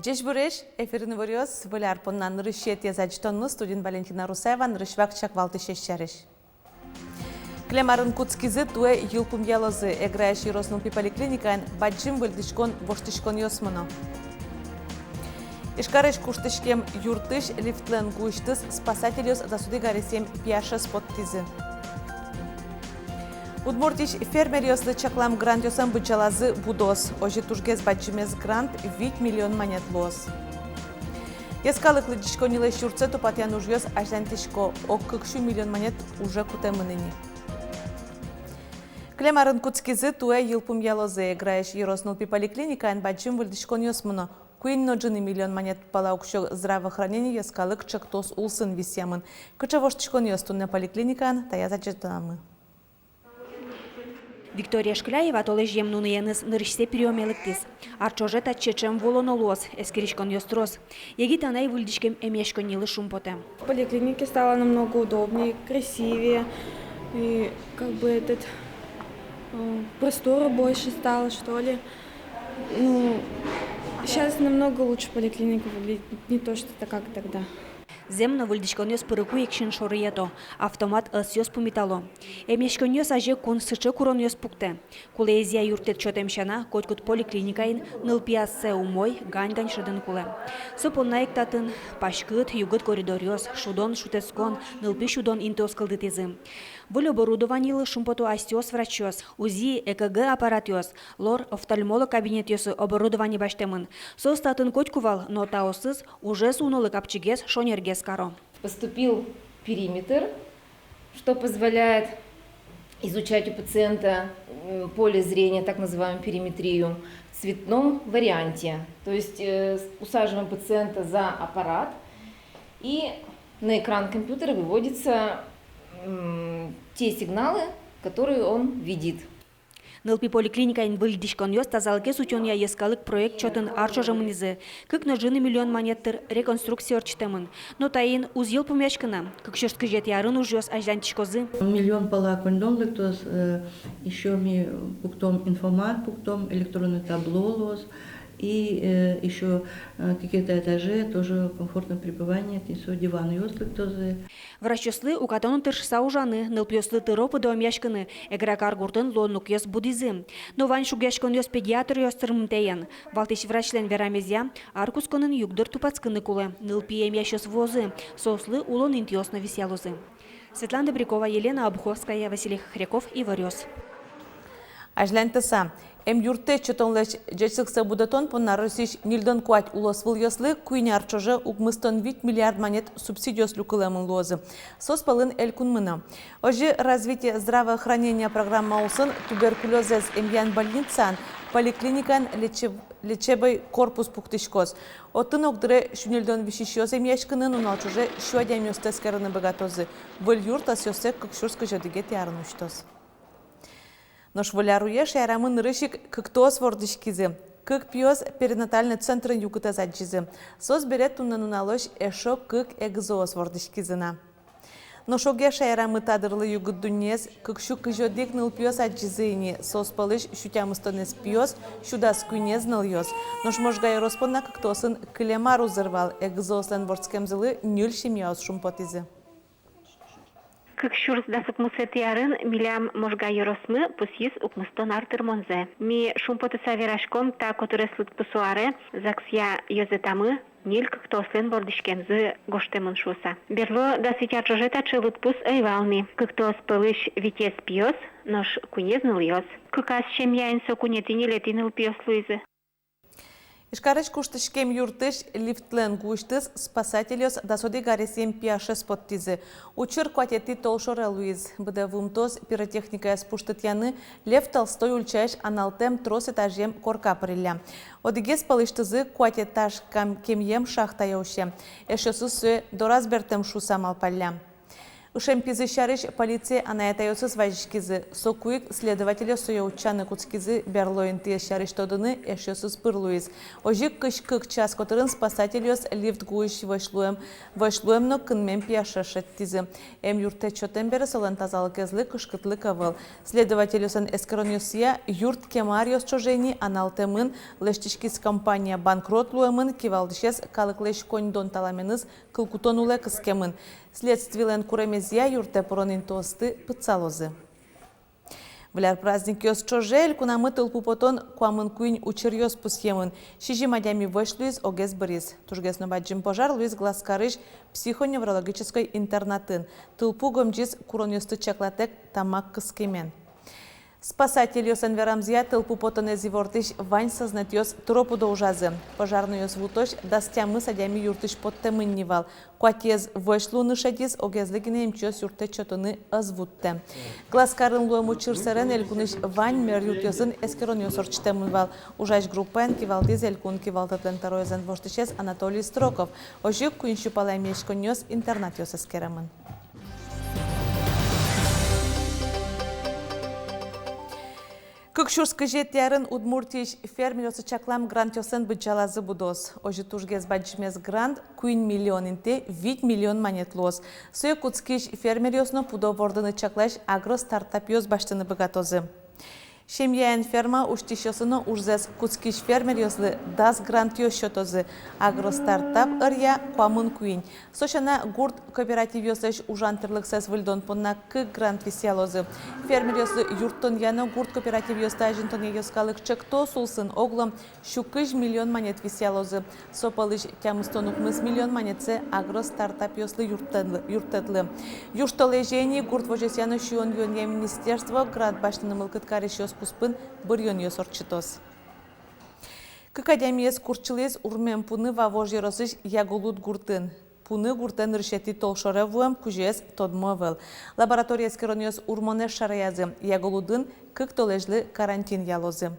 Жеш бүреш, эфирini варıyoruz. Böyle arpondan nırışet yazıcıtonlu stудент Валентина Русаева nırışvak çakvaltı şeşşeriş. Клемарын куцкизы туэ юлпум ялозы, играющий Роснолпи поликлиникайн, баджим выльдышкон воштышкон ёсмоно. Ишкарыш куштышкем юртыш лифтлен гуштыс спасателёс засуды гаресем пьяша споттизы. Удмуртиш фермерёслы чаклам грантёсан бычалазы будос, ожи тужгез баджимез грант 8 миллион монет лос. Ескалык лыдышко нилеш юртсе тупатян ужьёс аждантишко оккыкшу миллион монет уже кутемыныни. Клемарын куцкизы туэ юлпум ялозы, играющий Роснолпи поликлиникайн баджим выльдышкон ёсмоно. Куинноджины миллион монет палаукшо здравоохранение ескалык чактос улсын висемын. Кычавоштышкон ёстунна поликлиникан тая зачетанамы. Виктория Шкляева толы жем нуныеныз нырышсе приемелыктис. Арчоже татчечем волонолуос, эскиришкон ёстрос. Еги танай выльдишкем эмешкон нилы шумпоте. В поликлинике стало намного удобнее, красивее. И как бы простора больше стало, что ли. Ну, сейчас намного лучше поликлиника выглядит, не то что как тогда. Земно выльдишкон ёс пырыку екшин шорыето, автомат ыс ёс пумитало. Эмешкон ёс аже кон сычы курон ёс пукте. Кулезия юртет чотемшана, котькут поликлиникайн нылпиассе умой гань-гань шыдын куле. Сопонна ектатын пашкыт югыт коридор ёс, шудон шутескон, нылпи шудон интос кылдытизы. Воль оборудованийлы шумпоту астёс врачёс, УЗИ, ЭКГ аппарат ёс, лор офтальмолог кабинет ёсы оборудование баштемын. Состатын котькувал, но таосыз уже сунолы капчигес шонергес каро. Поступил периметр, что позволяет изучать у пациента поле зрения, так называемую периметрию, в цветном варианте. То есть усаживаем пациента за аппарат, и на экран компьютера выводятся те сигналы, которые он видит. Нылпи поликлиникайн выльдишкон ёс тазалыке сутёния ескалык проект чотын арчожамынизы. Кык ножыны миллион монеттер реконструкция орчтемын. Но таин узел пумячкана, как шерстка жет ярын ужёс аждантишкозы. Миллион пала кондон лектос, еще ми пуктом информат, пуктом электронный табло лос. И еще какие-то этажи, тоже комфортное пребывание, тесо диван ёслыктозы. Врачослы у катону тыршса ужаны, нылпьослы тыропы до мячканы, эгракар гуртын лоннук ёс будизы. Но вань шугяшкон ёс педиатр ёс тырмтеян. Валтыш врачлен верамезя, аркусконын югдыр тупацкыны кулы, нылпи эмящос возы, сослы улон интиосно висялозы. Светлана Добрякова, Елена Обуховская, Василий Хряков и Варёс. Ажлантыса. Эм юрте чотонлеш жечсыкса будатон понна Росиш нилдон куать улос выльёслы куйняр чоже угмыстон 8 миллиард монет субсидиос люкылемын лозы. Соспалын эль кунмына. Ожи развитие здравоохранения программа усын туберкулезез эмьян больницан поликлиникан лечебой корпус пуктышкоз. Оттын огдыре шунилдон вишишёз эмьяшкынын унал чоже шуадям ёстескерыны богатозы. Выль юрта сёсек кыкшурскы жодыгет ярын уштоз. Нож воляруеш ярамын рышик кыктоз вордышкизы. Кык пьёз перинатальный центр югыта заджизы. Сос берет тунна нуналош эшо кык эгзоз вордышкизына. Ношоге шайрамы тадырлы югыт дунез, кыкшу кыжодик ныл пьёз аджизыни. Сос палыш шутямыстонез пьёз, шудас куйнез ныл ёз. Нош можгай роспонна кыктосын клемар узырвал эгзослен вордскемзылы нюль шимьяз шумпотизы. Как шурс дасык мусет ярын, милям можга yorosмы пусис укмыстон артырмонзе. Ми шумпоты саверашком та котореслык пусуаре, заксия йозетамы, ниль как тослен бордышкемзы гоштемын шуса. Берло дасытя чожета чылыт пус айвалми. Как тос пылыш витес пьёс, нож кунезныл ёс. Кыкас чем яин со кунетини летиныл пьёс луизы. Ишкарыш куштышкем юртыш лифтлен гуштыз спасателёс дасоди гаресем пиаше споттизы. Учыр кватети толшора Луиз. Быда вумтоз пиротехника спуштытяны Лев Толстой ульчаеш аналтем трос этажем корка прилля. Одигес палыштызы кватетаж кемьем шахта яуще. Эшесу сö доразбертем шусам алпалля. Ушемпизы шарыш полиция анаятайосыз вайжишкизы. Сокуик следователя сояучаны куцкизы берлоин тиес шарыш тодыны эшёсыз пырлуиз. Ожик кыш-кык час которын спасательёс лифт гуиш вайшлуемно кынмен пияшашет тизы. Эм юрте чотембері солан тазалық езлі кышкытлы кавыл. Следователюсын эскеронюсия юрт кемариос чожени аналтемын лештишкиз компания банкротлуемын кивалдышес калыклеш коньдон таламеныз кылкутон уле кыскемын. Следствиелен куремезия юрте поронин тосты пыцалозы. Вляр праздник ёс чожель, кунамы тылпу потон куамын куинь учерьёс пусьемын. Шижи мадями вышлюиз огез бриз. Тужгес нобаджим пожар луиз глазкарыш психоневрологической интернатын. Тылпу гомджиз куронёсты чаклатек тамак кыскемен. Спасатель ёс анверамзия тылпу потон эзивортыш вань сознат ёс тропу до ужазы. Пожарный ёс вутош дастямы садями юртыш подтемын невал. Куатез вышлу нышадиз огезлигине имчёс юрте чотоны азвутте. Глазкарын луэму чырсерен элькуныш вань мер юрт ёсын эскерон ёс орчтемын вал. Ужаш группен кивалтиз элькун кивалтатлен тароезен воштышез Анатолий Строков. Ожик куиншу палаймешкон ёс интернат ёс эскеремын. Кыкшурскы жетярын Удмуртич фермерёсы чаклам грантёсын бычалазы будос. Ожи тужгез баджимез грант 1 миллион инте 8 миллион монет лос. Сой куцкиш фермерёсно пудовордыны чаклаш агро-стартап ёс баштыны богатозы. Шемьяен ферма уштишёсыны ужзес куцкиш фермерёслы дас грант ёсчётозы. Агро-стартап ырья куамын куинь. Сошана гурт кооператив ёсэш ужантырлык сэс выльдон понна кык грант висялозы. Фермерёслы юрттон яно гурт кооператив ёста ажинтон ёскалык чекто сулсын оглом шукыж миллион монет висялозы. Сопалыш тямыстонук мыс миллион монетсе агро-стартап ёслы юртетлы. Юштолежени гурт вожесяно шуон ёнья министерство град баштыны мылкыткарыш ёс куспын бырьон ёс орчитос. Кыкадямиес курчылез урмен пуны вавож еросыш яголут гуртын. Пуны гуртен решети толшоревуем кужес тодмовел. Лаборатория скерониос урмоне шараязы яголудын кык толежлы карантин ялозы.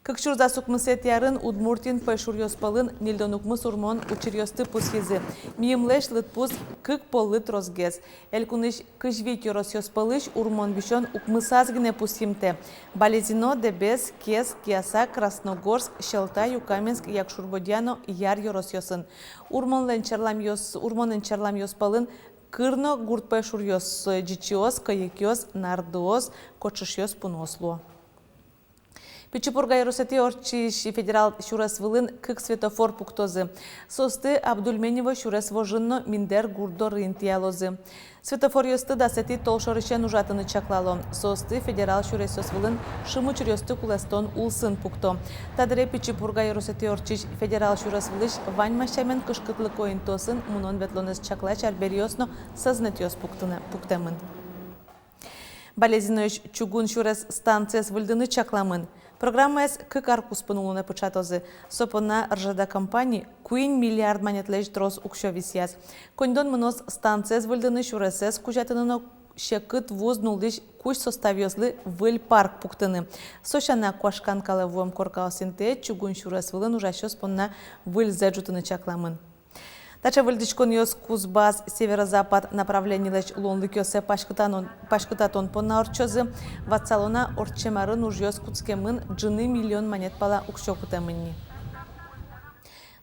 Кыкшурда сукмысет ярын Удмуртин пэшур ёспалын нильдонукмыс урмон учерьёсты пусхизы. Миемлеш лытпус кык поллыт розгез. Элькуныш кыжвит ёрос ёспалыш урмон бишон укмысазгине пусхимте. Балезино, Дебес, Кес, Киаса, Красногорск, Шелта, Юкаменск, Якшурбодяно, Яр ёрос ёсын. Урмонен чарлам ёспалын кырно гурт пэшур ёс джичиос, каекёс, нардоос, кочыш ёс пуносло. Пичепурга Ярусати орчиш федерал шурас вылын кык светофор пуктозы. Состы Абдульменево шурас вожынно миндер гурдо рынтиялозы. Светофор ёсты дасети толшорышен ужатыны чаклало. Состы федерал шурас вылын шымучыр ёсты куластон улсын пукто. Тадыре Пичепурга Ярусати орчиш федерал шурас вылыш вань машамен кышкытлы коин тосын мунон ветлонес чаклач альберьёсно сознатёс пуктемын. Балезинош чугун шурас станцияс выльдыны чакламын. Программас кык аркуспын улуна пычатозы. Сопона ржада компании 1 миллиард монетлеш трос укшо висяз. Коньдон мынос станцияс выльдыны шурасес кужатыныно шекыт вуз нулдыш куш составёзлы выль парк пуктыны. Сошана куашкан калавуем коркаосинте чугун шурас вылын ужащёс понна выль зэджутыны чакламын. Тача выльдычкон ёс Кузбасс, северо-запад направление лэч лонлык ёсе пашкытатон понна орчозы, ватсалона орчемарын уж ёс куцкемын джыны миллион монет пала укшокутемынни.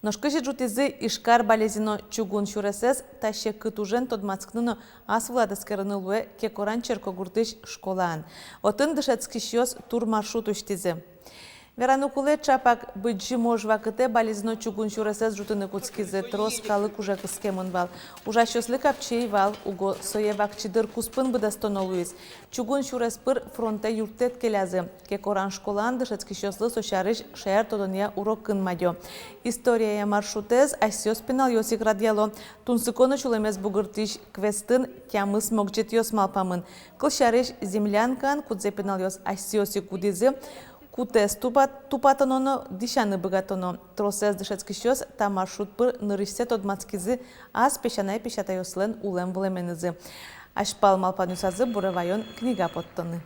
Ношкыжи джутизы ишкар балезино чугун шуресес таще кытужен тодмацкныно ас владаскерыны луэ кекоран черкогурдыш школаан. Отын дышецкиш ёс тур маршрут уштизы. Веранукуле чапак быджи можва кыте балезино чугун шуресес жутыны куцкизы трос калык уже кыскемын вал. Ужащёслы капчей вал уго соевак чидыр куспын быдастонолуиз. Чугун шуреспыр фронта юртет келязы. Кекоран школан дышецкишёслы сошарыш шаяр тодония урок кынмадё. История маршрутез асёс пенал ёсик радиало. Тунсыконы чулемес бугыртыш квестын тямыс могджет ёс малпамын. Кылшарыш землянкан кудзе пенал ёс асёсик кудизы. Кутес тупатононо дишаны богатоно. Тросез дышецкишёс та маршрут пыр нырышсет одмацкизы аз пешанай пешатайослен улем влеменызы. Ашпал малпанюсазы буревайон книга подтоны.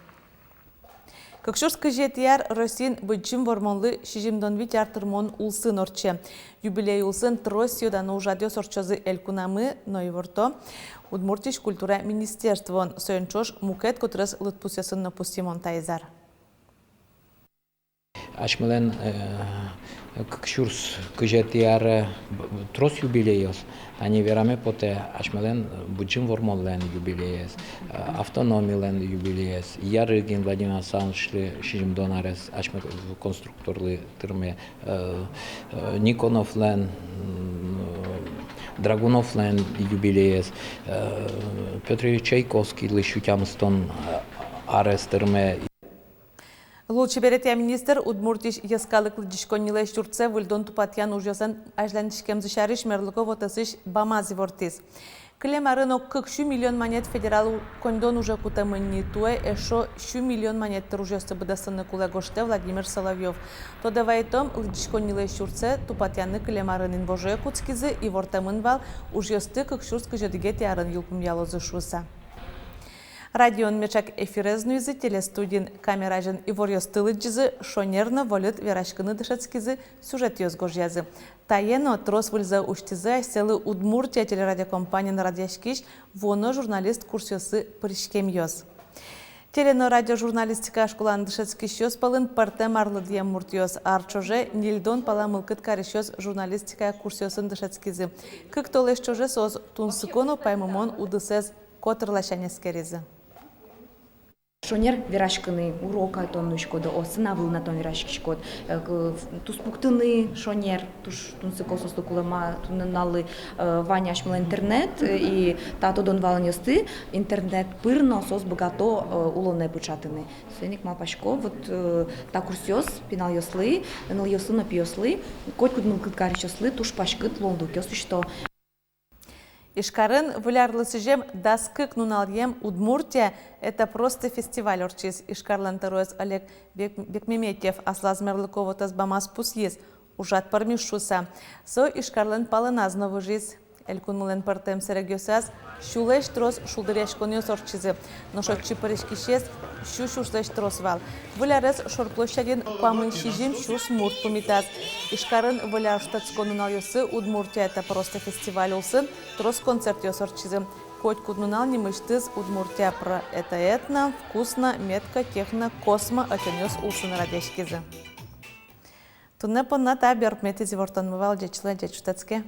Кыкшурскы жетияр Россин бычым вормонлы шижимдон вит артырмон улсын орче. Юбилей улсын тросиодан ужадёс орчозы элькунамы ноеворто. Удмуртиш культура министерствон сойнчош мукет котрес лытпусясын напустимон тайзар. Ашмелен кшурс кыжетияр трос юбилеос, они вераме поте ашмелен бычым вормонлен юбилеес, автономилен юбилеес, ярыгин Владимир Александрович шижимдонарес ашмел конструкторлы тырме, Никоновлен, Драгуновлен юбилеес, Петр Чайковский лишутямстон арестырме. Лучше берете министр Удмуртиш яскалык лыдишконнилеш Турция вульдон тупатьян ужосан ажланишкем зашариш мерлыко вотасыш бамази вортис. Клема рынок 6 миллион монет федерал кондон уже кутамынни туэ эшо 6 миллион монет тружёсты быдасыны кулегоште Владимир Соловьев. То давайтом лыдишконнилеш Турция тупатьяны клема рынын боже куцкизы и вортамын ужёсты кыкшурскы жадыгет ярын юлпым ялозы шуса. Радион мечак эфирезnuйзы телестудин камеражын иворьостылы джизы шонерно волют верашкыны дышацкизы сюжет ёзгожьязы. Таено трос выльза уштизы айселы Удмуртия телерадиокомпанияны радиашкиш воно журналист курсёсы пришкем ёз. Телено радиожурналистика школан дышацкиш ёз палын парте марлы дием муртёз арчоже нильдон пала мылкыт каришёз журналистика курсёсын дышацкизы. Кык толеш чоже соз тунсыкону паймымон удысез котырлашанескеризы. Шонер верашканы урока тоннушкода, осынавыл на тон верашкишкод. Туспуктыны шонер, туш тунсыкосос докулама тунналы Ваня ашмыл интернет и тато дон валаньосты интернет пырно сос богато улоне пучатыны. Сеник мапашко вот та курсёс пинал ёслы, нал ёслы на пиёслы, коть кудмыл кыткарич ёслы, туш пашкыт лонду кёсы что. Ишкарын вулярлысыжем даскык нунальем Удмуртия – это просто фестиваль орчиз. Ишкарлан тароес Олег Бекмеметьев аслазмерлыкова тазбамас пусьез. Ужат пармишуса. Со ишкарлан палыназновы жизнь. Элькун мылен партем серегёсаз, шулеш трос шулдыряш конёс орчизы. Но шотчи парешкишез, шушлеш трос вал. Вулярез шорплощадин памын шижим шус мурт пумитаз. Ишкарын вуляр штатсконунал ёсы Удмуртия это просто фестиваль улсын, трос концерт ёс орчизы. Хоть куднунал не мыштыз Удмуртия про это этно, вкусно, метко, техно, космо, отенёс улсын радяшкизы. Тунне понна та бёрпмети зивортан мывал джечле джечутацке.